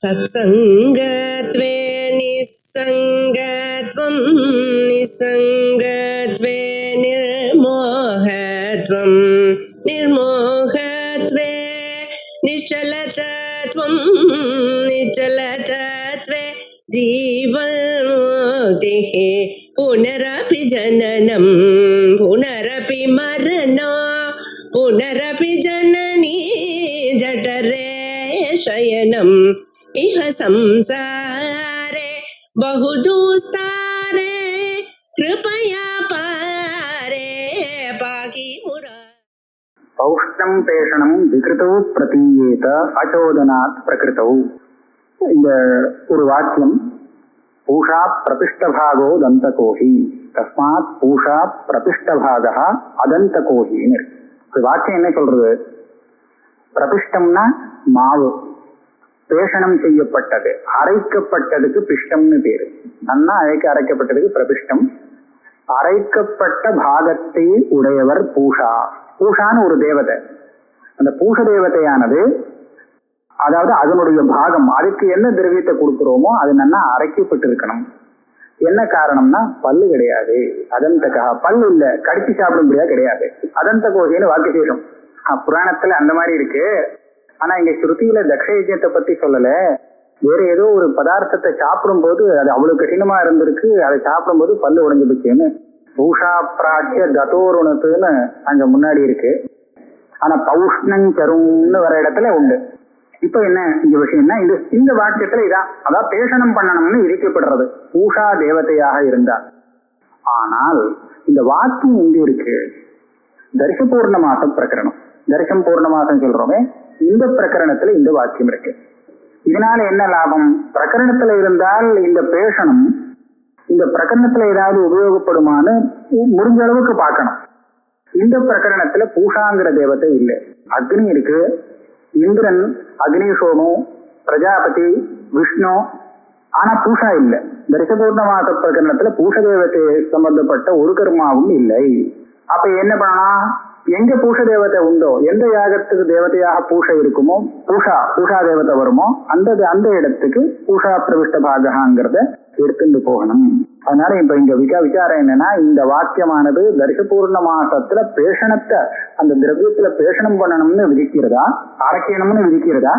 सत्सङ्गत्वे निस्सङ्गत्वं निस्सङ्गत्वे निर्मोहत्वं निर्मोहत्वे निश्चलतत्वं निश्चलतत्वे जीवन्मुक्तिः पुनरपि जननं पुनरपि मरणं पुनरपि जननी जठरे शयनम् इह संसारे बहुदुस्तारे कृपया पारे पाहि मुरा. பௌஷ்ணம் பேஷணம் விகிருதௌ பிரதீயேத அச்சோதனாத் பிரகிருதௌ. இந்த ஒரு வாக்கியம் பூஷா பிரபிஷ்டபாகோ தந்தகோஹி தஸ்மாத் பூஷா பிரபிஷ்டபாகா அதந்தகோஹின்னு. ஒரு வாக்கியம் என்ன சொல்றது? பிரபிஷ்டம்னா மாவு, பேஷணம் செய்யப்பட்டது, அரைக்கப்பட்டதுக்கு பிஷ்டம்னு பேரு. நன்னா அரைக்கப்பட்டதுக்கு பிரபிஷ்டம். அரைக்கப்பட்ட பாகத்தை உடையவர் பூஷா. பூஷான்னு ஒரு தேவதை. அந்த பூஷ தேவதையானது, அதாவது அதனுடைய பாகம், அதுக்கு என்ன திரவியத்தை கொடுக்கிறோமோ அது நன்னா அரைக்கப்பட்டு இருக்கணும். என்ன காரணம்னா பல்லு கிடையாது, அதந்தகா, பல்லு இல்ல, கடிச்சு சாப்பிட முடியாது கிடையாது. அதந்த கோஷின்னு வாக்கியசேஷம் புராணத்துல அந்த மாதிரி இருக்கு. ஆனா இங்க ஸ்ருதியில தக்ஷயஜ்யத்தை பத்தி சொல்லல. வேற ஏதோ ஒரு பதார்த்தத்தை சாப்பிடும் போது அது அவ்வளவு கடினமா இருந்திருக்கு, அதை சாப்பிடும் போது பல்லு உடைஞ்சு போச்சுன்னு பூஷா பிராட்சிய கதோருணத்துன்னு அங்க முன்னாடி இருக்கு. ஆனா பௌஷ்ணஞ்சரும்னு வர இடத்துல உண்டு. இப்ப என்ன இந்த விஷயம்னா, இந்த வாக்கியத்துல இதான், அதான் பேஷணம் பண்ணணும்னு விதிக்கப்படுறது பூஷா தேவதையாக இருந்தார். ஆனால் இந்த வாக்கியம் எங்க இருக்கு? தரிச பூர்ணமாசம் பிரகரணம், தரிசம் பூர்ணமாசம் சொல்றோமே, இந்த பிரகரணத்துல இந்த வாக்கியம் இருக்கு. இதனால என்ன லாபம்? பிரகரணத்துல இருந்தால் இந்த பேஷணம் இந்த பிரகரணத்துல ஏதாவது உபயோகப்படுமான்னு முடிஞ்ச அளவுக்கு பார்க்கணும். இந்த பிரகரணத்துல பூஷாங்கிற தேவதை இல்லை. அக்னி இருக்கு, இந்திரன், அக்னிசோமு, பிரஜாபதி, விஷ்ணு, ஆனா பூஷா இல்லை. தரிசபூர்ணமாச பிரகரணத்துல பூஷ தேவத்தை சம்பந்தப்பட்ட ஒரு கர்மாவும் இல்லை. அப்ப என்ன பண்ணலாம்? எங்க பூஷ தேவதை உண்டோ, எந்த யாகத்துக்கு தேவதையாக பூஷா இருக்குமோ, பூஷா தேவதை வருமோ அந்த இடத்துக்கு பூஷா பிரவிஷ்ட பாகங்கிறத எடுத்துட்டு போகணும். அதனால இப்ப இங்க விசாரம் என்னன்னா, இந்த வாக்கியமானது தரிசபூர்ண மாசத்துல பேஷணத்தை, அந்த திரவியத்துல பேஷணம் பண்ணணும்னு விதிக்கிறதா, அரைக்கணும்னு விதிக்கிறதா,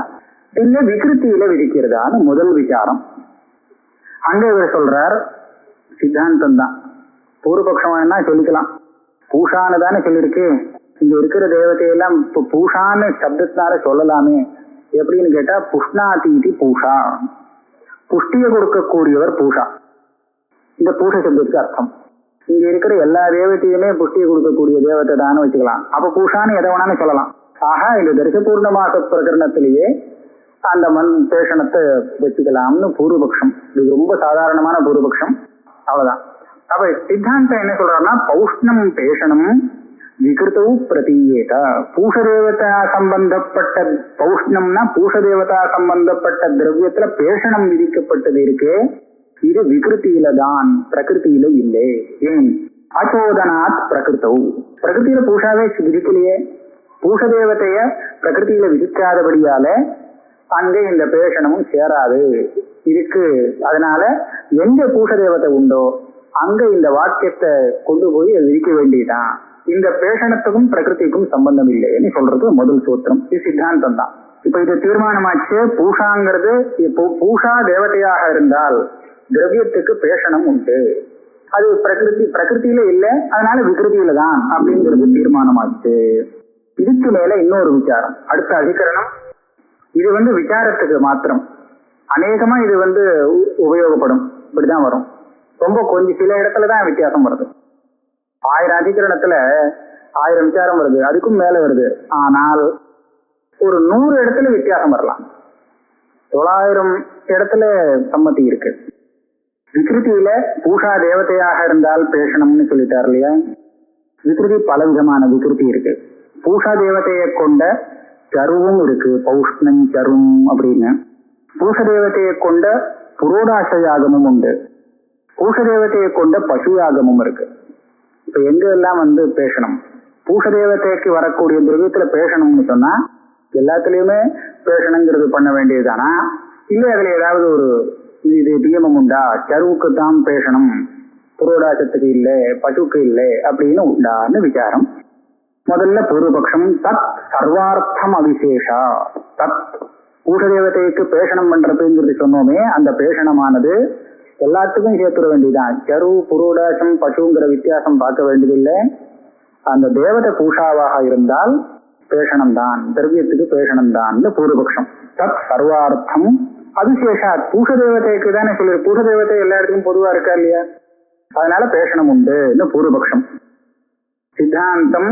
இல்ல விகிருத்தியில விதிக்கிறதான்னு முதல் விசாரம். அங்க இவர் சொல்றார், சித்தாந்தம் தான். பூர்வபக்ஷம் சொல்லிக்கலாம், பூஷான்னு தானே சொல்லிருக்கு, இங்க இருக்கிற தேவதையெல்லாம் இப்ப பூஷான்னு சப்தத்தினால சொல்லலாமே. எப்படின்னு கேட்டா, புஷ்ணாதீதி பூஷா, புஷ்டிய கொடுக்கக்கூடியவர் பூஷா. இந்த பூஷ சப்தத்துக்கு அர்த்தம் இங்க இருக்கிற எல்லா தேவத்தையுமே புஷ்டியை கொடுக்கக்கூடிய தேவத்தை தானே வச்சுக்கலாம். அப்ப பூஷான்னு எதை வேணாலும் சொல்லலாம். ஆக இந்த தரிசபூர்ண மாச பிரகரணத்திலேயே அந்த பேஷணத்தை வச்சுக்கலாம்னு பூர்வபக்ஷம். இது ரொம்ப சாதாரணமான பூர்வபக்ஷம், அவ்வளவுதான். அப்ப சித்தாந்தம் என்ன சொல்றாருன்னா, பௌஷ்ணம் பேஷணம் விகிருத்தௌ பிரதீயேத. பூஷதேவதா சம்பந்தப்பட்ட பௌஷ்ணம்னா பூஷதேவதா சம்பந்தப்பட்ட திரவியத்துல பேஷணம் விதிக்கப்பட்டது இருக்கு, இது விகிருத்தியில தான், பிரகிருத்தியில இல்லை. ஏன்? அச்சோதனாத் பிரகிருத்தௌ. பிரகிருத்தியில பூஷாவே விதிக்கலையே, பூஷதேவத்தைய பிரகிருத்தியில விதிக்காதபடியால அங்க இந்த பேஷணமும் சேராது இருக்கு. அதனால எந்த பூஷதேவத்தை உண்டோ அங்க இந்த வாக்கியத்தை கொண்டு போய் விதிக்க வேண்டியதான். இந்த பேஷணத்துக்கும் பிரகிருதிக்கும் சம்பந்தம் இல்லைன்னு சொல்றது முதல் சூத்திரம். இது சித்தாந்தம் தான். இப்ப இது தீர்மானமாச்சு. பூஷாங்கிறது இப்போ பூஷா தேவதையாக இருந்தால் திரவியத்துக்கு பேஷணம் உண்டு, அது பிரகிருதியில இல்லை, அதனால விகிருதியில தான் அப்படிங்கிறது தீர்மானமாச்சு. இதுக்கு மேல இன்னொரு விசாரம், அடுத்த அதிகரணம். இது விசாரத்துக்கு மாத்திரம், அநேகமா இது உபயோகப்படும். இப்படிதான் வரும். ரொம்ப கொஞ்சம் சில இடத்துலதான் வித்தியாசம் வருது. 1000 அதிகரணத்துல 1000 விசாரம் வருது, அதுக்கும் மேல வருது. ஆனால் ஒரு 100 இடத்துல வித்தியாசம் வரலாம். 900 இடத்துல சம்மதி இருக்கு. விகிருதியில பூஷா தேவதையாக இருந்தால் பேஷணம்னு சொல்லிட்டார் இல்லையா. விகிருதி பல விதமான விகிருதி இருக்கு. பூஷா தேவதையை கொண்ட சருவும் இருக்கு, பௌஷ்ணம் சரும் அப்படின்னு. பூஷ தேவதையை கொண்ட புரோடாச யாகமும் உண்டு, பூஷ தேவதையை கொண்ட பசு யாகமும் இருக்கு. இப்ப எங்க எல்லாம் பேசணும், பூஷ தேவதைக்கு வரக்கூடிய திரவியத்துல பேசணும்னு சொன்னா எல்லாத்துலயுமே பேசணுங்கிறது பண்ண வேண்டியதுதானா, இல்ல அதுல ஏதாவது ஒரு இது நியமம் உண்டா, சருவுக்கு தான் பேசணும் புரோடாசத்துக்கு இல்லை பசுக்கு இல்லை அப்படின்னு உண்டான்னு விசாரம். முதல்ல பூர்வபக்ஷம் தத் சர்வார்த்தம் அவிசேஷா. தத் பூஷதேவதைக்கு பேஷணம் பண்றதுங்கிறது சொன்னோமே, அந்த பேஷணமானது எல்லாத்துக்கும் சேர்த்துட வேண்டியதுதான். சரு புரோடாசம் பசுங்கிற வித்தியாசம் பார்க்க வேண்டியதில்லை. அந்த தேவதை பூஷாவாக இருந்தால் பேஷணம் தான், திரவியத்துக்கு பேஷணம் தான் பூர்வபக்ஷம். தத் சர்வார்த்தம் அவிசேஷா. பூஷதேவதைக்கு தானே சொல்லு, பூஷதேவதை எல்லா இடத்துக்கும் பொதுவா இருக்கா இல்லையா, அதனால பேஷணம் உண்டு பூர்வபக்ஷம். சித்தாந்தம்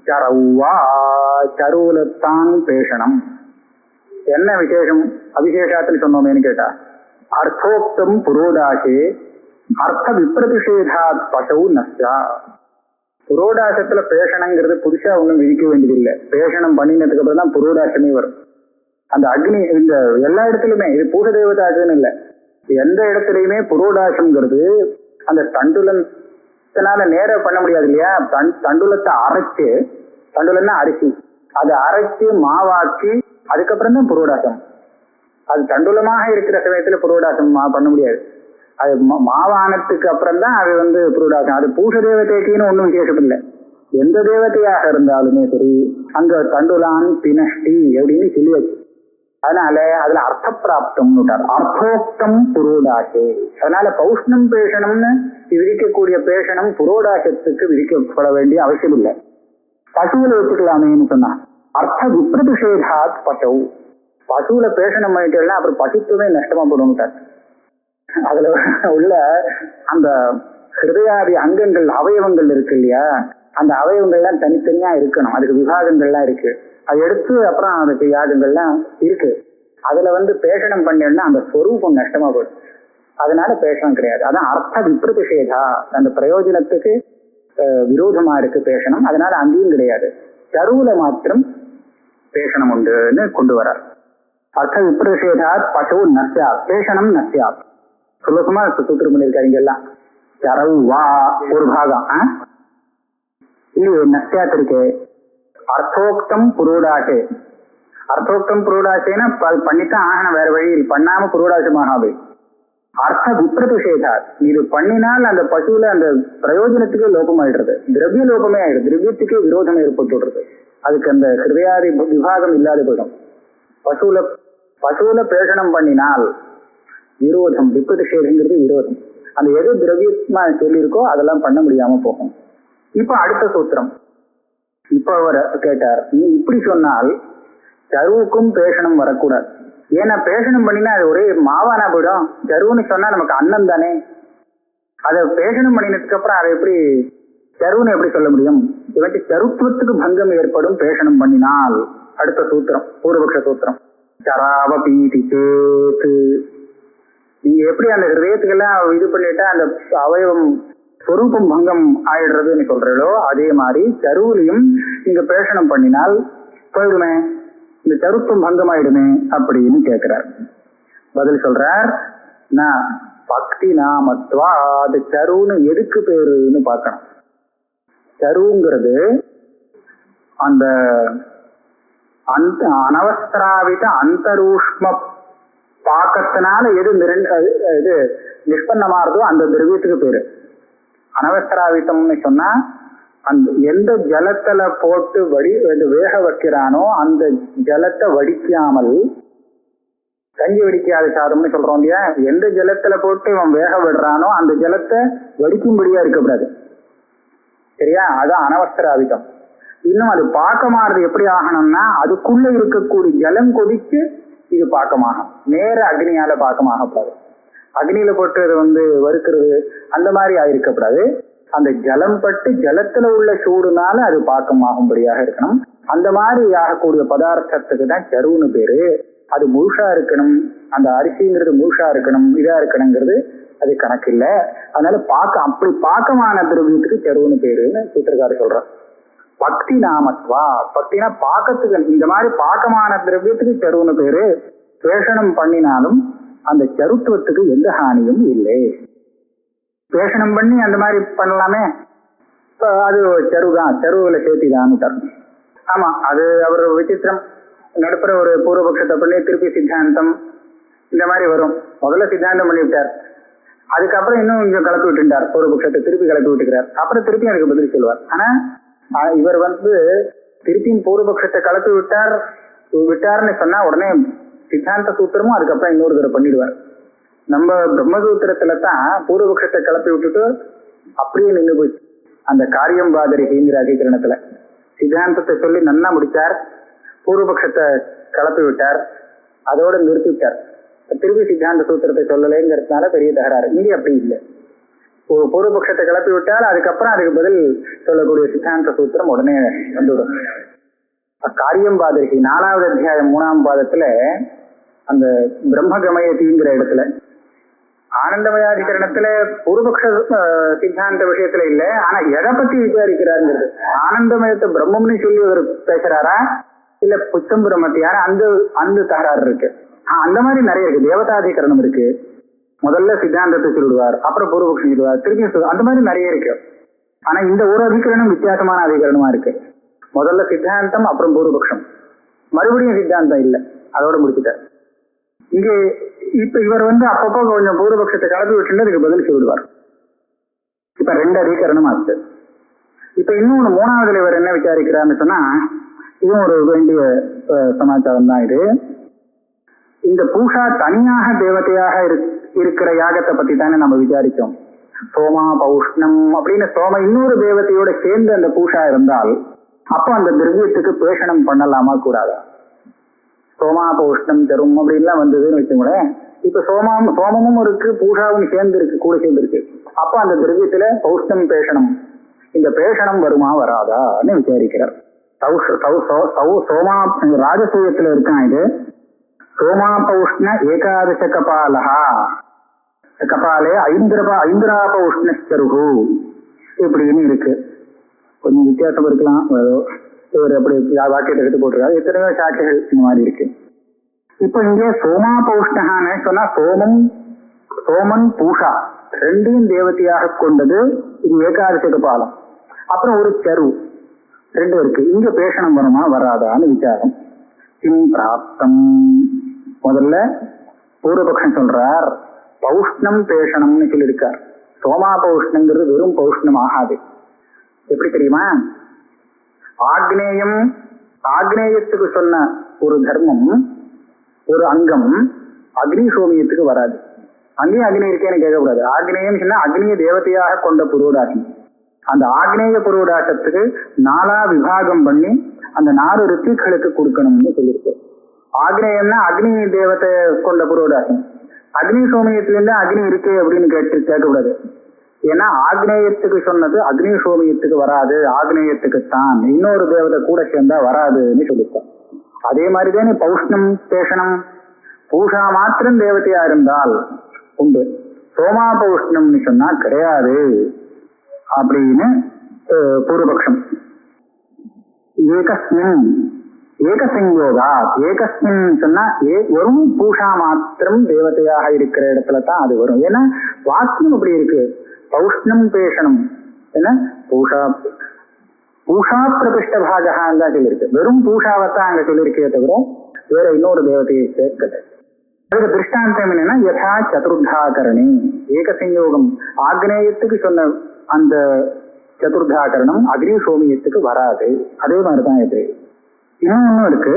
சரவா, சருவுலத்தான் பேஷணம். என்ன விசேஷம் அவிசேஷாத்தில் சொன்னோமேன்னு கேட்டா, அர்த்தோக்தம் புரோடாசே அர்த்த விப்ரதிஷேதாத் பசவு நஷ்டா. புரோடாசத்துல பேஷணங்கிறது புதுசா ஒண்ணும் விதிக்க வேண்டியதில்லை. பேஷணம் பண்ணினதுக்கு அப்புறம் தான் புரோடாசமே வரும். அந்த அக்னி இந்த எல்லா இடத்துலயுமே, இது பூஷதேவதாக்குன்னு இல்லை, எந்த இடத்துலயுமே புரோடாசம்ங்கிறது அந்த தண்டுலத்தினால நேர பண்ண முடியாது இல்லையா. தண்டுலத்தை அரைச்சு, தண்டுலன்னா அரிசி, அதை அரைச்சு மாவாக்கி அதுக்கப்புறம் தான் புரோடாசம். அது தண்டுலமாக இருக்கிற சமயத்துல புரோடாசம் பண்ண முடியாது. அது மாவானத்துக்கு அப்புறம் தான் அது புரோடாசம். அது பூஷ தேவதைக்குன்னு ஒன்றும் விசேஷம் இல்லை. எந்த தேவதையாக இருந்தாலுமே சரி, அங்க தண்டுலான் பினஷ்டி அப்படின்னு சொல்லியாச்சு. அதனால அதுல அர்த்த பிராப்தம், அர்த்தோக்தம் புரோடாசே. அதனால பௌஷ்ணம் பேஷணம்னு விதிக்கக்கூடிய பேஷணம் புரோடாசத்துக்கு விதிக்கப்பட வேண்டிய அவசியம் இல்லை. பசுவில் வச்சுக்கலாமேன்னு சொன்னா, அர்த்த விப்ரதிஷேதாத் பசு. பசுல பேஷணம் பண்ணிட்டேன்னா அப்புறம் பசுத்துவமே நஷ்டமா போடுவோம். அதுல உள்ள அந்த ஹிருதயாதி அங்கங்கள் அவயவங்கள் இருக்கு இல்லையா, அந்த அவயவங்கள்லாம் தனித்தனியா இருக்கணும். அதுக்கு விபாகங்கள்லாம் இருக்கு. அதை எடுத்து அப்புறம் அதுக்கு யாகங்கள்லாம் இருக்கு. அதுல பேஷணம் பண்ணேன்னா அந்த ஸ்வரூபம் நஷ்டமா போடும். அதனால பேஷணம் கிடையாது. அதான் அர்த்த விப்ரதிஷேதா, அந்த பிரயோஜனத்துக்கு விரோதமா இருக்கு பேஷணம். அதனால அங்கேயும் கிடையாது. சருவுல மாத்திரம் பேஷணம் உண்டுன்னு கொண்டு வரார். அர்த்த விப்ரதிஷேதாத் பசவு நஸ்யா, பேஷணம் நஸ்யா. சுலபமா சூத்திரம் பண்ணியிருக்காங்க எல்லாம். சரவு வா ஒரு பாகம் இல்லையே நஸ்யாத் இருக்கு. அர்த்தோக்தம் புரோடாசே, அர்த்தோக்தம் புரோடாசேன்னா பண்ணித்தான் ஆகணும், வேற வழியில் பண்ணாம புரோடாசமாகாது. அர்த்த விப்ரதிஷேதா, இது பண்ணினால் அந்த பசுல அந்த பிரயோஜனத்துக்கே லோபம் ஆயிடுறது, திரவிய லோபமே ஆயிடுது, திரவியத்துக்கே விரோதம் ஏற்பட்டுடுறது. அதுக்கு அந்த ஹிருதயாதி விபாகம் இல்லாத போயிடும். பசுல பேஷணம் பண்ணினால் விரோதம், விப்ரதிஷேதங்கிறது விரோதம். அந்த எது திரவியமா சொல்லியிருக்கோ அதெல்லாம் பண்ண முடியாம போகும். இப்ப அடுத்த சூத்திரம். இப்ப அவர் கேட்டார், நீ இப்படி சொன்னால் சருவுக்கும் பேஷணம் வரக்கூடாது. ஏன்னா பேஷணம் பண்ணினா அது ஒரே மாவானா போயிடும். சருவுன்னு சொன்னா நமக்கு அன்னம் தானே. அதை பேஷணம் பண்ணினதுக்கு அப்புறம் அதை எப்படி சருவுன்னு எப்படி சொல்ல முடியும்? இவற்றை சருத்துவத்துக்கு பங்கம் ஏற்படும் பேஷணம் பண்ணினால். அடுத்த சூத்திரம் பூர்வபக்ஷ சூத்திரம். சராவபீதி சேத்து, நீங்க எப்படி அந்த ஹிருதயத்துக்கெல்லாம் இது பண்ணிட்டா அந்த அவயவம் ஸ்வரூபம் பங்கம் ஆயிடுறதுன்னு சொல்றீங்களோ, அதே மாதிரி சருவுலையும் நீங்க பேஷணம் பண்ணினால் போயிடுமே, இந்த சருத்துவம் பங்கம் ஆயிடுமே அப்படின்னு கேட்கிறார். பதில் சொல்றார், நான் பக்தி நாமத்வா, அது சருன்னு எதுக்கு பேருன்னு பார்க்கணும். சருங்கிறது அந்த அனவஸ்திராவித அந்தரூஷ்ம பாக்கத்தினால எது இது நிஷ்பன்னமாறதோ அந்த திரவியத்துக்கு பேரு அனவஸ்திராவிதம்னு சொன்னா. அந்த எந்த ஜலத்துல போட்டு வேக வைக்கிறானோ அந்த ஜலத்தை வடிக்காமல், கஞ்சி வடிக்காத சாதம்னு சொல்றோம் இல்லையா, எந்த ஜலத்துல போட்டு இவன் வேக விடுறானோ அந்த ஜலத்தை வடிக்கும்படியா இருக்கக்கூடாது. சரியா? அதான் அனவஸ்திராவிதம். இன்னும் அது பாக்கமாறது எப்படி ஆகணும்னா, அதுக்குள்ள இருக்கக்கூடிய ஜலம் கொதிச்சு இது பாக்கமாகும். நேர அக்னியால பாக்கமாகக்கூடாது. அக்னியில போட்டு அது வறுக்கிறது அந்த மாதிரி ஆயிருக்கப்படாது. அந்த ஜலம் பட்டு ஜலத்துல உள்ள சூடுனால அது பாக்கமாகும்படியாக இருக்கணும். அந்த மாதிரி ஆகக்கூடிய பதார்த்தத்துக்கு தான் சருவுன்னு பேரு. அது முழுசா இருக்கணும், அந்த அரிசிங்கிறது முழுசா இருக்கணும், இதா இருக்கணுங்கிறது அது கணக்கு இல்லை. அதனால அப்படி பாக்கமான திரவியத்துக்கு சருவுன்னு பேருன்னு சூத்திரக்காரர் சொல்றார். பக்தி நாமத்வா, பக்தினா பாக்கத்துக்கு, இந்த மாதிரி பாக்கமான திரவியத்துக்கு சருவுன்னு பேரு. பேஷணம் பண்ணினாலும் அந்த சருத்துவத்துக்கு எந்த ஹானியும் இல்லை. பேஷணம் பண்ணி அந்த மாதிரி பண்ணலாமே, அது சருவுதான், சருவுல சேர்த்திதான் தரும். ஆமா, அது அவர் விசித்திரம். நடுப்புற ஒரு பூர்வபக்ஷத்தை பண்ணி திருப்பி சித்தாந்தம் இந்த மாதிரி வரும். முதல்ல சித்தாந்தம் பண்ணிவிட்டார், அதுக்கப்புறம் இன்னும் கொஞ்சம் கிளப்பி விட்டுட்டார், பூர்வபக்ஷத்தை திருப்பி கிளப்பி விட்டுக்கிறார், அப்புறம் திருப்பி எனக்கு பதில் சொல்லுவார். ஆனா இவர் திருப்பியும் பூர்வபக்ஷத்தை கிளப்பி விட்டார்னு சொன்னா உடனே சித்தாந்த சூத்திரமும் அதுக்கப்புறம் இன்னொரு தடவை பண்ணிடுவார். நம்ம பிரம்மசூத்திரத்துல தான் பூர்வபக்ஷத்தை கிளப்பி விட்டுட்டு அப்படியே நின்று போச்சு. அந்த காரியம் பாதரிகிற அதிகரணத்துல சித்தாந்தத்தை சொல்லி நன்னா முடிச்சார், பூர்வபக்ஷத்தை கிளப்பி விட்டார், அதோட நிறுத்திவிட்டார். திருப்பி சித்தாந்த சூத்திரத்தை சொல்லலைங்கிறதுனால பெரிய தகராறு. இங்கே அப்படி இல்லை, பூர்வபக்ஷத்தை கிளப்பி விட்டால் அதுக்கப்புறம் அதுக்கு பதில் சொல்லக்கூடிய சித்தாந்த சூத்திரம் உடனே வந்துவிடும். காரியம் பாதரிகி 4வது அத்தியாயம் 3ஆம் பாதத்துல அந்த பிரம்மகமயத்திங்கிற இடத்துல ஆனந்தமயாதிகரணத்துல பூர்வபக்ஷ சித்தாந்த விஷயத்துல இல்ல, ஆனா எதை பத்தி விசாரிக்கிறாருங்கிறது. ஆனந்தமயத்தை பிரம்மம்னு சொல்லி அவர் பேசுறாரா இல்ல புச்சம் பிரம்மத்தையான அந்த தகராறு இருக்கு. அந்த மாதிரி நிறைய இருக்கு. தேவதாதிகரணம் இருக்கு, முதல்ல சித்தாந்தத்தை சொல்லிடுவார், அப்புறம் பூர்வபக்ஷம் சொல்லுவார், திருப்பி அந்த மாதிரி நிறைய இருக்கு. ஆனா இந்த ஒரு அதிகரணம் வித்தியாசமான அதிகரணமா இருக்கு. முதல்ல சித்தாந்தம், அப்புறம் பூர்வபக்ஷம், மறுபடியும் சித்தாந்தம் இல்லை, அதோட முடிச்சுட்டார். இங்கே இப்ப இவர் அப்பப்போ கொஞ்சம் பூர்வபக்ஷத்தை கலந்து விட்டு அதுக்கு பதில் சொல்லிடுவார். இப்ப 2 அதிகரணம் ஆச்சு. இப்ப இன்னொன்னு 3வதுல இவர் என்ன விசாரிக்கிறார்னு சொன்னா, இதுவும் ஒரு வேண்டிய சமாச்சாரம் தான். இது இந்த பூஷா தனியாக தேவதையாக இருக்கிற யாகத்தை பத்தி தானே நம்ம விசாரிச்சோம். சோமா பௌஷ்ணம் அப்படின்னு சோம இன்னொரு தேவதையோட சேர்ந்து அந்த பூஷா இருந்தால் அப்போ அந்த திரவியத்துக்கு பேஷணம் பண்ணலாமா கூடாதா? சோமா பௌஷ்ணம் தரும் அப்படின்லாம் வந்ததுன்னு வச்சுங்களேன். இப்ப சோமமும் இருக்கு, பூஷாவும் சேர்ந்து இருக்கு, கூட சேர்ந்து இருக்கு. அப்போ அந்த திரவியத்துல பௌஷ்ணம் பேஷணம், இந்த பேஷணம் வருமா வராதான்னு விசாரிக்கிறார். சோமா ராஜசூயத்துல இருக்கான் இது. சோமா பௌஷ்ண ஏகாதச கபாலஹா கபாலே ஐந்திராப உஷ்ணருகு இப்படின்னு இருக்கு. கொஞ்சம் வித்தியாசம் இருக்கலாம், இவர் அப்படி வாக்கியத்தை எடுத்து போட்டிருக்காரு. எத்தனையோ சாட்சிகள் இந்த மாதிரி இருக்கு. இப்ப இங்கே சோமா பௌஷ்ணகான்னு சொன்னா சோமன் பூஷா ரெண்டையும் தேவதையாக கொண்டது. இது ஏகாதச கபாலம், அப்புறம் ஒரு சரு, 2 இருக்கு. இங்க பேஷணம் வருமா வராதான்னு விசாரம். கிம் பிராப்தம், முதல்ல பூர்வபக்ஷம் சொல்றார் பௌஷ்ணம் பேஷணம்னு சொல்லியிருக்கார். சோமா பௌஷ்ணங்கிறது வெறும் பௌஷ்ணம் ஆகாது. எப்படி தெரியுமா? ஆக்னேயத்துக்கு சொன்ன ஒரு தர்மம், ஒரு அங்கம் அக்னி சோமியத்துக்கு வராது. அங்கேயும் அக்னி இருக்கேன்னு கேட்கக்கூடாது. ஆக்னேயம் சொன்னா அக்னிய தேவதையாக கொண்ட புரோடாசம். அந்த ஆக்னேய புரோடாசத்துக்கு 4ஆ விபாகம் பண்ணி அந்த 4 ரித்திகளுக்கு கொடுக்கணும்னு சொல்லியிருக்கு. ஆக்னேயம்னா அக்னி தேவத்தை கொண்ட புரோடாசம். அக்னி சோமியத்திலிருந்து அக்னி இருக்கே அப்படின்னு கேட்கக்கூடாது. ஏன்னா ஆக்னேயத்துக்கு சொன்னது அக்னி சோமியத்துக்கு வராது, ஆக்னேயத்துக்குத்தான், இன்னொரு தேவதை கூட சேர்ந்தா வராதுன்னு சொல்லியிருக்கோம். அதே மாதிரிதானே பௌஷ்ணம் பேஷணம், பூஷா மாத்திரம் தேவதையா இருந்தால் உண்டு, சோமா பௌஷ்ணம்னு சொன்னா கிடையாது அப்படின்னு பூர்வபக்ஷம். ஏகஸ்மின் ஏகசங்கோகா, ஏகஸ்மின் சொன்னா வெறும் பூஷா மாத்திரம் தேவதையாக இருக்கிற இடத்துல தான் அது வரும். ஏன்னா வாக்கியம் அப்படி இருக்கு. பௌஷ்ணம் பேஷணம் என்ன பூஷா பிரபிஷ்ட பாககான்னு தான் சொல்லியிருக்கு. வெறும் பூஷாவைத்தான் அங்க சொல்லியிருக்கே தவிர வேற இன்னொரு தேவதையை சேர்க்கல. அதுக்கு திருஷ்டாந்தம் என்னன்னா யதா சதுர்தாகரணி ஏகசங்கோகம், ஆக்னேயத்துக்கு சொன்ன அந்த சதுர்தாகரணம் அக்னி சோமியத்துக்கு வராது. அதே மாதிரிதான் இது. இன்னும் இருக்கு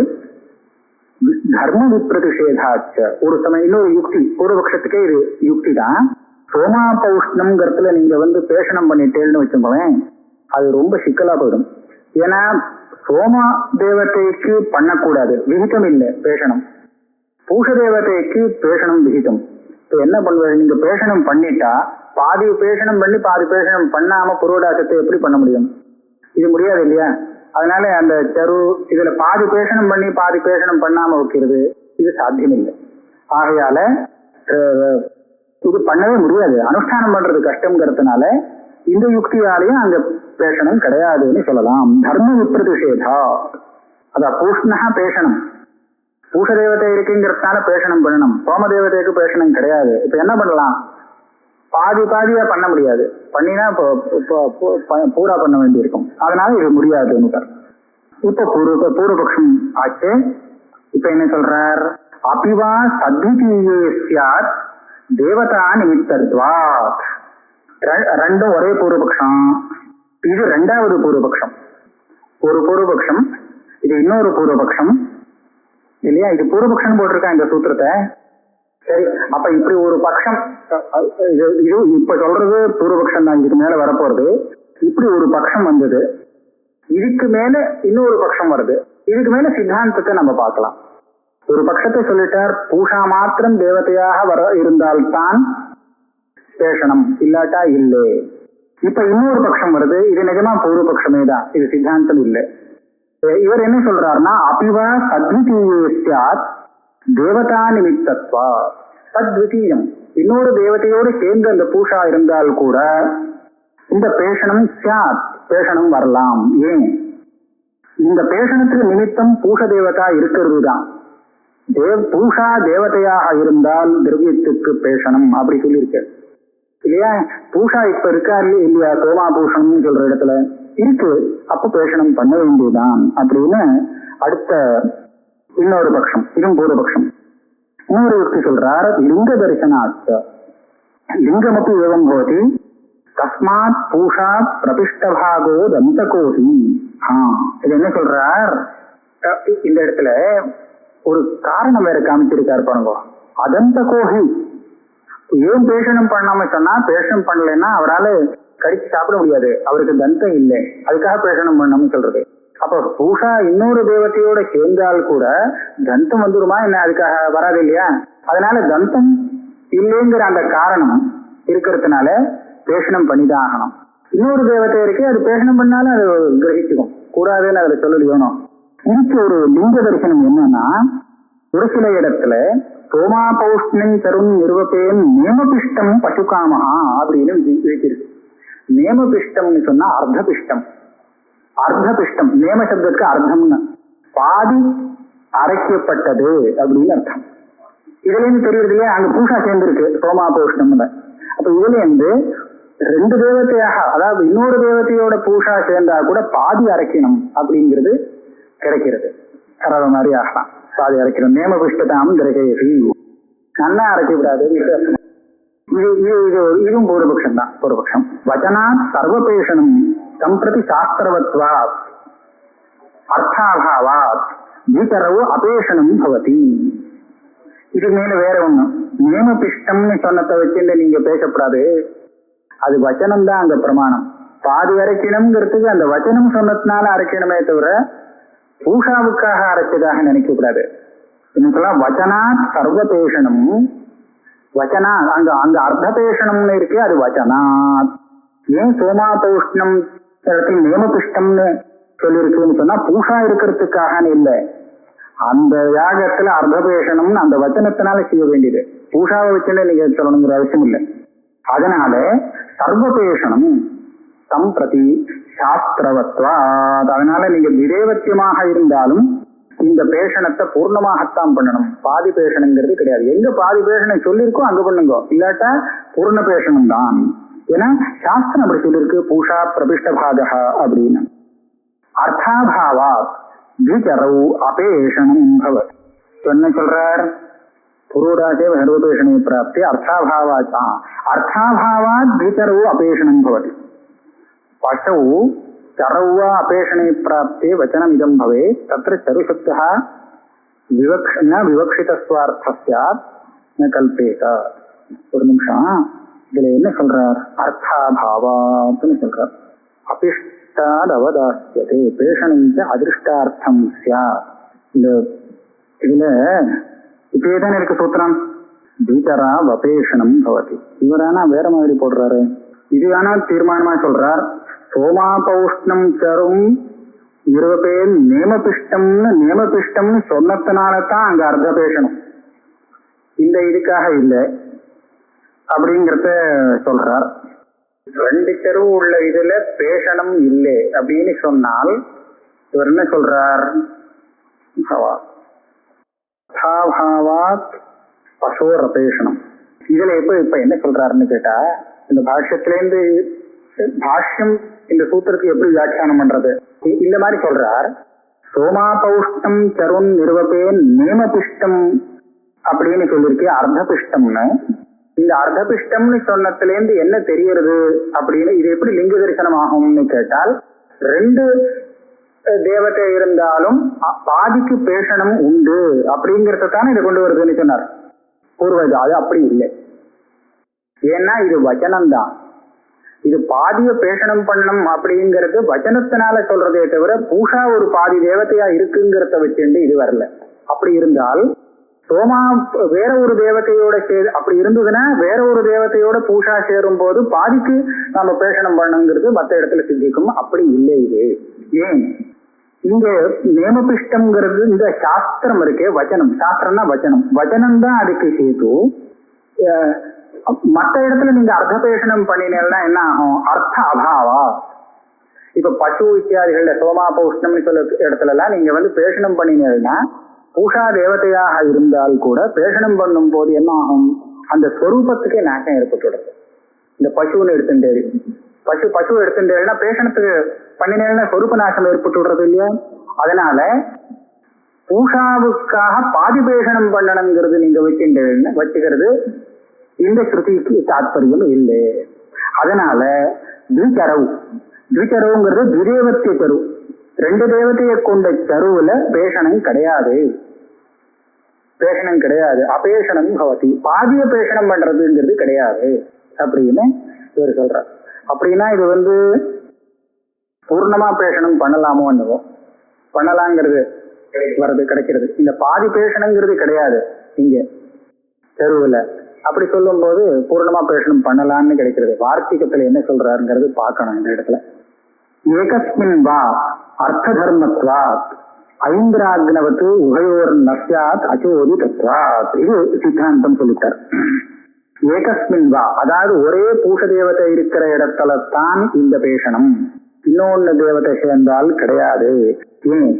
தர்ம விப்ரதிஷேதாச்ச. ஒரு சமயம் இன்னொரு யுக்தி, பூர்வபக்ஷத்துக்கே இது யுக்தி தான். சோமா பௌஷ்ணம்ங்கிறதுல நீங்க பேஷணம் பண்ணிட்டேன்னு வச்சுக்கோங்களேன், அது ரொம்ப சிக்கலா போயிடும். ஏன்னா சோமா தேவதைக்கு பண்ணக்கூடாது, விகிதம் இல்லை பேஷணம். பூஷ தேவதைக்கு பேஷணம் விகிதம். இப்ப என்ன பண்ணுவாரு, நீங்க பேஷணம் பண்ணிட்டா பாதி பேஷணம் பண்ணி பாதி பேஷணம் பண்ணாம புரோடாசத்தை எப்படி பண்ண முடியும்? இது முடியாது இல்லையா? அதனால அந்த சரு இதுல பாதி பேஷணம் பண்ணி பாதி பேஷணம் பண்ணாம வைக்கிறது இது சாத்தியம் இல்லை. ஆகையால இது பண்ணவே முடியாது, அனுஷ்டானம் பண்றது கஷ்டம்ங்கிறதுனால இந்த யுக்தியாலையும் அங்க பேஷணம் கிடையாதுன்னு சொல்லலாம். தர்ம விப்ரதிஷேதா, அதான் பூஷ்ணா பேஷணம். பூஷ தேவதை இருக்குங்கிறதுனால பேஷணம் பண்ணணும், சோம தேவதைக்கு பேஷணம் கிடையாது. இப்ப என்ன பண்ணலாம், பாதி பாதியா பண்ண முடியாது, பண்ணினா பூரா பண்ண வேண்டி இருக்கும். அதனால இது முடியாதுன்னு. இப்ப பூர்வபக்ஷம் ஆச்சு. இப்ப என்ன சொல்றார், அபிவா சத்விதீயே ஸ்யாத் தேவதா நிமித்தத்வாத். ரெண்டும் ஒரே பூர்வபக்ஷம். இது ரெண்டாவது பூர்வபக்ஷம். ஒரு பூர்வபக்ஷம், இது இன்னொரு பூர்வபக்ஷம் இல்லையா? இது பூர்வபக்ஷம் போட்டிருக்கான் இந்த சூத்திரத்தை. சரி, அப்ப இப்படி ஒரு பட்சம், இது இப்ப சொல்றது பூர்வபக்ஷம் தான், இதுக்கு மேல வரப்போறது. இப்படி ஒரு பட்சம் வந்தது, இதுக்கு மேல இன்னொரு பட்சம் வருது. இதுக்கு மேல சித்தாந்தத்தை நம்ம பார்க்கலாம். ஒரு பட்சத்தை சொல்லிட்டார், பூஷா மாத்திரம் தேவதையாக வர இருந்தால்தான் பேஷணம், இல்லாட்டா இல்லை. இப்ப இன்னொரு பட்சம் வருது, இது நிஜமா பூர்வபக்ஷமே தான், இது சித்தாந்தம் இல்லை. இவர் என்ன சொல்றாருன்னா, அபிவா சத்விதீயாத் தேவதா நிமித்தத்வா. சத்விதீயம், இன்னொரு தேவதையோடு சேர்ந்து அந்த பூஷா இருந்தால் கூட இந்த பேஷணம் சியாத், பேஷணம் வரலாம். ஏன்? இந்த பேஷணத்துக்கு நிமித்தம் பூஷ தேவதா இருக்கிறது தான். பூஷா தேவதையாக இருந்தால் திரவியத்துக்கு பேஷணம் அப்படி சொல்லியிருக்கு இல்லையா? பூஷா இப்ப இருக்கா இல்லையா? சோமா பூஷணம் சொல்ற இடத்துல இருக்கு, அப்ப பேஷணம் பண்ண வேண்டியதுதான் அப்படின்னு அடுத்த இன்னொரு பட்சம், இதுவும் பூர்வபக்ஷம். இன்னொரு யுக்தி சொல்றார், லிங்க தரிசனாச்ச லிங்கமப்பி ஏவம் போதி தஸ்மாத் பூஷா பிரபிஷ்டபாகோ தந்தகோஹி. இது என்ன சொல்றார், இந்த இடத்துல ஒரு காரணம் வேற காமிச்சிருக்காரு பாருங்க. அதந்தகோஹி, ஏன் பேஷணம் பண்ணாம சொன்னா, பேஷணம் பண்ணலன்னா அவரால் கடிச்சு சாப்பிட முடியாது, அவருக்கு தந்தம் இல்லை, அதுக்காக பேஷணம் பண்ணாம சொல்றது. அப்ப பூஷா இன்னொரு தேவத்தையோட சேர்ந்தால் கூட தந்தம் வந்துருமா என்ன? அதுக்காக வராது இல்லையா? அதனால தந்தம் இல்லைங்கிற அந்த காரணம் இருக்கிறதுனால பேஷணம் பண்ணிதான் ஆகணும். இன்னொரு தேவத்தை இருக்கு, அது பேஷணம் பண்ணாலும் அது கிரகிச்சுக்கும், கூடாதுன்னு அதுல சொல்லலையோனோ. இதுக்கு ஒரு லிங்க தரிசனம் என்னன்னா, ஒரு சில இடத்துல சோமா பௌஷ்ணம் தரும் நிறுவப்பேன் நேமபிஷ்டம் பசுகாமஹா அப்படின்னு விதிச்சிருக்கு. நேமபிஷ்டம்னு சொன்னா அர்த்தபிஷ்டம். அர்த்தபிஷ்டம், நேம சப்தத்துக்கு அர்த்தம்னு பாதி அரைக்கப்பட்டது அப்படின்னு அர்த்தம். இதுல இருந்து தெரியுது இல்லையா, அங்க பூஷா சேர்ந்திருக்கு சோமா பௌஷ்ணம்ல. அப்ப இதுல இருந்து ரெண்டு தேவத்தையாக, அதாவது இன்னொரு தேவத்தையோட பூஷா சேர்ந்தா கூட பாதி அரைக்கணும் அப்படிங்கிறது கிடைக்கிறது. கரவ மாதிரி ஆகலாம், பாதி அரைக்கணும். நேமபிஷ்டதாம் கிரகேசி, நல்லா அரைக்க விடாது. இதுவும் பூர்வபக்ஷம் தான். பூர்வபக்ஷம் வச்சனாத் சர்வபேஷணம் சம்பிரதி சாஸ்திரவத்வாத் அர்த்தாபாவாத் வீச்சரவு அபேஷணம் பவதி. இது மேல வேற ஒண்ணு, நேமபிஷ்டம்னு சொன்னதை வச்சு நீங்க பேசப்படாது, அது வச்சனம் தான் அங்க பிரமாணம். பாதி அரைக்கணுங்கிறதுக்கு அந்த வச்சனம் சொன்னதுனால அரைக்கணுமே தவிர பூஷாவுக்காக அரைச்சதாக நினைக்க கூடாது. இன்னும் வச்சனாத் சர்வபேஷணம், வச்சனா அங்க அங்க அர்த்தபேஷணம்னு இருக்கு, அது வச்சனாத். ஏன் சோமா பௌஷ்ணம் நேமபிஷ்டம்னு சொல்லியிருக்குன்னு சொன்னா பூஷா இருக்கிறதுக்காக இல்லை, அந்த யாகத்துல அர்த்தபேஷணம்னு அந்த வச்சனத்தினால செய்ய வேண்டியது, பூஷாவை வச்சுன்னு நீங்க சொல்லணுங்கிற அவசியம் இல்லை. அதனால சர்வபேஷணம் தம் பிரதி சாஸ்திரவத்வா. அதனால நீங்க விதேவத்தியமாக இருந்தாலும் இந்த பேஷணத்தை பூர்ணமாகத்தான் பண்ணணும், பாதி பேஷணுங்கிறது கிடையாது. எங்க பாதி பேஷனை சொல்லியிருக்கோ அங்க பண்ணுங்க, இல்லாட்டா பூர்ண பேஷணம் தான். ஏன்னா சாஸ்திரம் அப்படி சொல்லியிருக்கு, பூஷா பிரபிஷ்டபாக அப்படின்னு. அர்த்தாபாவா விசரவு அபேஷணம் பவத். என்ன சொல்றார், புரோடாசே சர்வபேஷணை பிராப்தி அர்த்தாபாவாச்சா அர்த்தாபாவாத் விசரவு அபேஷணம் பவதி. பசௌ சரவா அபேஷணை பிராப்தே வச்சனம் இதம் பவே தத்ர சருசப்தா விவக்ஷிதஸ்வார்த்த ஸ்யாத் ந கல்பேத. ஒரு நிமிஷம், இதுல என்ன சொல்றார், அர்த்தாபாவாத்னு சொல்றார். அபிஷ்டாத் அவதாஸ்யதே பேஷணிஞ்ச அதிருஷ்டார்த்தம் ஸ்யாத். இந்த இதுல இப்பேதானே இருக்கு சூத்திரம், பீச்சரா வபேஷணம் பவதி. இவரானா வேற மாதிரி போடுறாரு, இது வேணா தீர்மானமா சொல்றார். சோமா பௌஷ்ணம் சரும் 20 பேர் நேமபிஷ்டம்னு சொன்னதுனாலதான் அங்க அர்த்த பேஷணும், இந்த இதுக்காக இல்லை அப்படிங்கிறத சொல்றார். 2 செருவு உள்ள இதுல பேஷணம் இல்லை அப்படின்னு சொன்னால் இவர் என்ன சொல்றார், பசோர் அபேஷணம். இதுல இப்ப என்ன சொல்றாருன்னு கேட்டா, இந்த பாஷ்யத்திலேருந்து பாஷ்யம் இந்த சூத்திரத்துக்கு எப்படி வியாக்கியானம் பண்றது, இந்த மாதிரி சொல்றார். சோமா பௌஷ்ணம் சருண் நிறுவப்பேன் நேமபிஷ்டம் அப்படின்னு சொல்லியிருக்கு அர்த்தபிஷ்டம்னு. இந்த அர்த்தபிஷ்டம்னு சொன்னதுல இருந்து என்ன தெரியறது அப்படின்னு, இது எப்படி லிங்க தரிசனம் ஆகும்னு கேட்டால், ரெண்டு தேவதை இருந்தாலும் பாதிக்கு பேஷணம் உண்டு அப்படிங்கறதானே இதை கொண்டு வருதுன்னு சொன்னார் பூர்வஜா. அது அப்படி இல்லை. ஏன்னா இது வச்சனம்தான். இது பாதிய பேஷணம் பண்ணணும் அப்படிங்கிறது வச்சனத்தினால சொல்றதே தவிர பூஷா ஒரு பாதி தேவதையா இருக்குங்கிறத வச்சுட்டு இது வரல. அப்படி இருந்தால் சோமா வேற ஒரு தேவதையோட அப்படி இருந்ததுன்னா வேற ஒரு தேவதையோட பூஷா சேரும் போது பாதிக்கு நாம பேஷணம் பண்ணுங்கிறது மற்ற இடத்துல சிந்திக்கும். அப்படி இல்லை இது. ஏன் இங்க நேமபிஷ்டம்ங்கிறது இந்த சாஸ்திரம் இருக்கே, வச்சனம். சாஸ்திரம்னா வச்சனம். வச்சனம் தான் அதுக்கு ஹேது. மற்ற இடத்துல நீங்க அர்த்த பேஷணம் பண்ணினீங்கன்னா என்ன ஆகும்? அர்த்த அபாவா. இப்ப பசு இத்தியாதிகள்ல சோமா பௌஷ்ணம்னு சொல்ல இடத்துல எல்லாம் நீங்க பேஷணம் பண்ணினீங்கன்னா பூஷா தேவதையாக இருந்தால் கூட பேஷணம் பண்ணும் போது என்ன ஆகும்? அந்த ஸ்வரூபத்துக்கே நாசம் ஏற்பட்டுடுறது. இந்த பசுன்னு எடுத்துட்டேரு, பசு எடுத்துட்டேன்னா பேஷணத்துக்கு பண்ணினேன்னா ஸ்வரூப நாசம் ஏற்பட்டு விடுறது இல்லையா? அதனால பூஷாவுக்காக பாதி பேஷணம் பண்ணணுங்கிறது நீங்க வச்சுக்கிறது இந்த ஸ்ருதிக்கு தாத்பரியம் இல்லை. அதனால த்விச்சரவுங்கிறது திதேவத்திய சரு, ரெண்டு தேவதையை கொண்ட சருவுல பேஷணம் கிடையாது. அபேஷணம் பவதி, பாதிய பேஷணம் பண்றதுங்கிறது கிடையாது அப்படின்னு இவர் சொல்றார். அப்படின்னா இது பூர்ணமா பேஷணம் பண்ணலாமோ என்னவோ, பண்ணலாங்கிறது கிடைக்கிறது. இந்த பாதி பேஷணங்கிறது கிடையாது இங்க தெருவுல. அப்படி சொல்லும் போது பூர்ணமா பேஷணம் பண்ணலாம்னு கிடைக்கிறது. வார்த்திகத்துல என்ன சொல்றாருங்கிறது பார்க்கணும் இந்த இடத்துல. ஏகஸ்மின் வா அர்த்த தர்மத்வா ஐந்திராக்னவத்து உபயோர் நஸ்யாத் அச்சோதி தத்வாத். இது சித்தாந்தம் சொல்லிட்டார். ஏகஸ்மின் வா, அதாவது ஒரே பூஷ தேவதை இருக்கிற இடத்துல தான் இந்த பேஷணம், இன்னொன்னு தேவதை சேர்ந்தால் கிடையாது. ஏன்?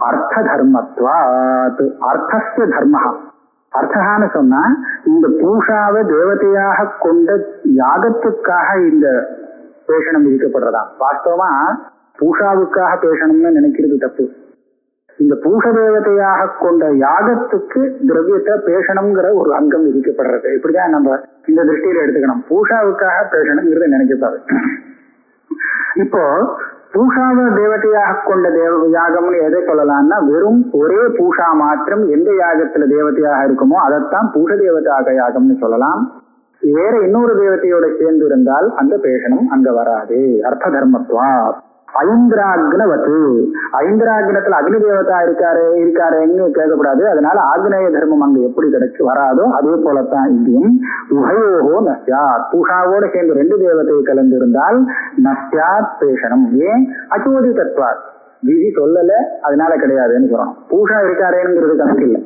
அர்த்த தர்மத்வாத். அர்த்தஸ்ய தர்மஹ. அர்த்தகான்னு சொன்னா இந்த பூஷாவை தேவதையாக கொண்ட யாகத்துக்காக இந்த பேஷணம் விதிக்கப்படுறதா. வாஸ்தவமா பூஷாவுக்காக பேஷணம்னு நினைக்கிறது தப்பு. இந்த பூஷ தேவதையாக கொண்ட யாகத்துக்கு திரவியத்தை பேஷணம்ங்கிற ஒரு அங்கம் விதிக்கப்படுறது. இப்படிதான் நம்ம இந்த திருஷ்டியில எடுத்துக்கணும். பூஷாவுக்காக பேஷணம்ங்கிறத நினைக்கப்பாரு. இப்போ பூஷாவ தேவதையாக கொண்ட யாகம்னு எதை சொல்லலாம்னா, வெறும் ஒரே பூஷா மாத்திரம் எந்த யாகத்துல தேவதையாக இருக்குமோ அதைத்தான் பூஷ தேவதாக யாகம்னு சொல்லலாம். வேற இன்னொரு தேவதையோட சேர்ந்து இருந்தால் அந்த பேஷணம் அங்க வராது. அர்த்த தர்மத்வா. ஐந்திராக்னவத்து, ஐந்திராக்னத்துல அக்னி தேவதா இருக்காருன்னு கேட்கக்கூடாது. அதனால ஆக்னேய தர்மம் அங்க எப்படி கிடைச்சு வராதோ அதே போலத்தான் இங்கேயும் உபயோகோ நஸ்யாத். பூஷாவோட சேர்ந்து ரெண்டு தேவதையை கலந்து இருந்தால் நஸ்யாத் பேஷணம். ஏன்? அச்சோதி தத்வா. விதி சொல்லல அதனால கிடையாதுன்னு சொல்லணும். பூஷா இருக்காரேங்கிறது கணக்கு இல்லை.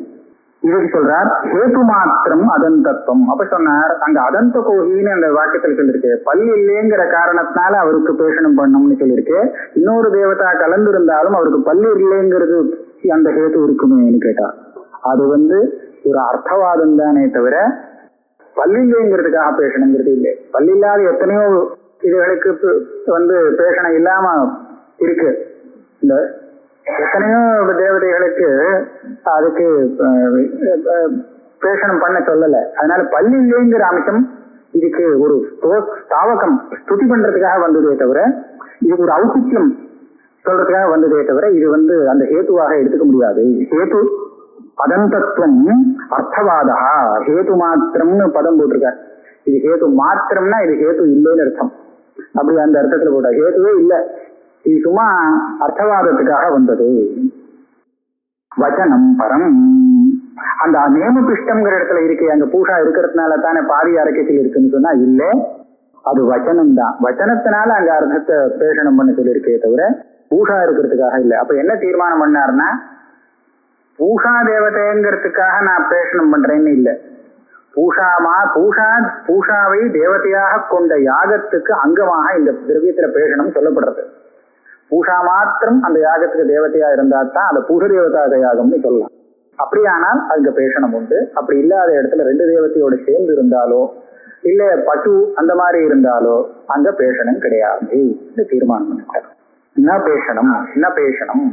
இதுக்கு சொல்றார் ஹேத்து மாத்திரம் அதந்தத்துவம். அப்ப சொன்னார் அங்க அதந்த கோகின்னு அந்த வாக்கியத்தில் சொல்லிருக்கு. பல் இல்லைங்கிற காரணத்தினால அவருக்கு பேஷணம் பண்ணணும்னு சொல்லியிருக்கு. இன்னொரு தேவதா கலந்து இருந்தாலும் அவருக்கு பல்லு இல்லைங்கிறது அந்த ஹேத்து இருக்குமேன்னு கேட்டா அது ஒரு அர்த்தவாதம் தானே தவிர பல்லில்லைங்கிறதுக்காக பேஷணங்கிறது இல்லை. பல்லில்லாத எத்தனையோ இதுகளுக்கு பேஷணம் இல்லாம இருக்கு. இந்த எத்தனையோ தேவதைகளுக்கு அதுக்கு பேஷணம் பண்ண சொல்லல. அதனால பல்லில்லைங்கிற அம்சம் இதுக்கு ஒரு ஸ்தாவகம் ஸ்துதி பண்றதுக்காக வந்ததே தவிர, இதுக்கு ஒரு ஔச்சித்யம் சொல்றதுக்காக வந்ததே தவிர இது அந்த ஹேத்துவாக எடுத்துக்க முடியாது. ஹேத்து பதந்தத்துவம் அர்த்தவாதா. ஹேத்து மாத்திரம்னு பதம் போட்டிருக்கார். இது ஹேத்து மாத்திரம்னா இது ஹேத்து இல்லைன்னு அர்த்தம். அப்படி அந்த அர்த்தத்துல போட்டா ஹேத்துவே இல்லை, இது சும்மா அர்த்தவாதத்துக்காக வந்தது. வச்சனம் பரம். அந்த நேமபிஷ்டம்ங்கிற இடத்துல இருக்கு, அங்க பூஷா இருக்கிறதுனால தானே பாதி அரக்கத்தில் இருக்குன்னு சொன்னா இல்ல, அது வச்சனம் தான். வச்சனத்தினால அங்க அர்த்தத்தை பேஷணம் பண்ண சொல்லியிருக்கே தவிர பூஷா இருக்கிறதுக்காக இல்லை. அப்ப என்ன தீர்மானம் பண்ணாருன்னா, பூஷா தேவதைங்கிறதுக்காக நான் பேஷணம் பண்றேன்னு இல்லை. பூஷாவை தேவதையாக கொண்ட யாகத்துக்கு அங்கமாக இந்த திரவியத்தில பேஷணம் சொல்லப்படுறது. பூஷா மாத்திரம் அந்த யாகத்துக்கு தேவதையா இருந்தா தான் அந்த பூஷ தேவதாக யாகம்னு சொல்லலாம். அப்படியானால் அங்க பேஷணம் உண்டு. அப்படி இல்லாத இடத்துல ரெண்டு தேவதையோட சேர்ந்து இருந்தாலோ இல்ல பசு அந்த மாதிரி இருந்தாலோ அங்க பேஷணம் கிடையாது. இந்த தீர்மானம் பண்ணிட்டார். என்ன பேஷணம்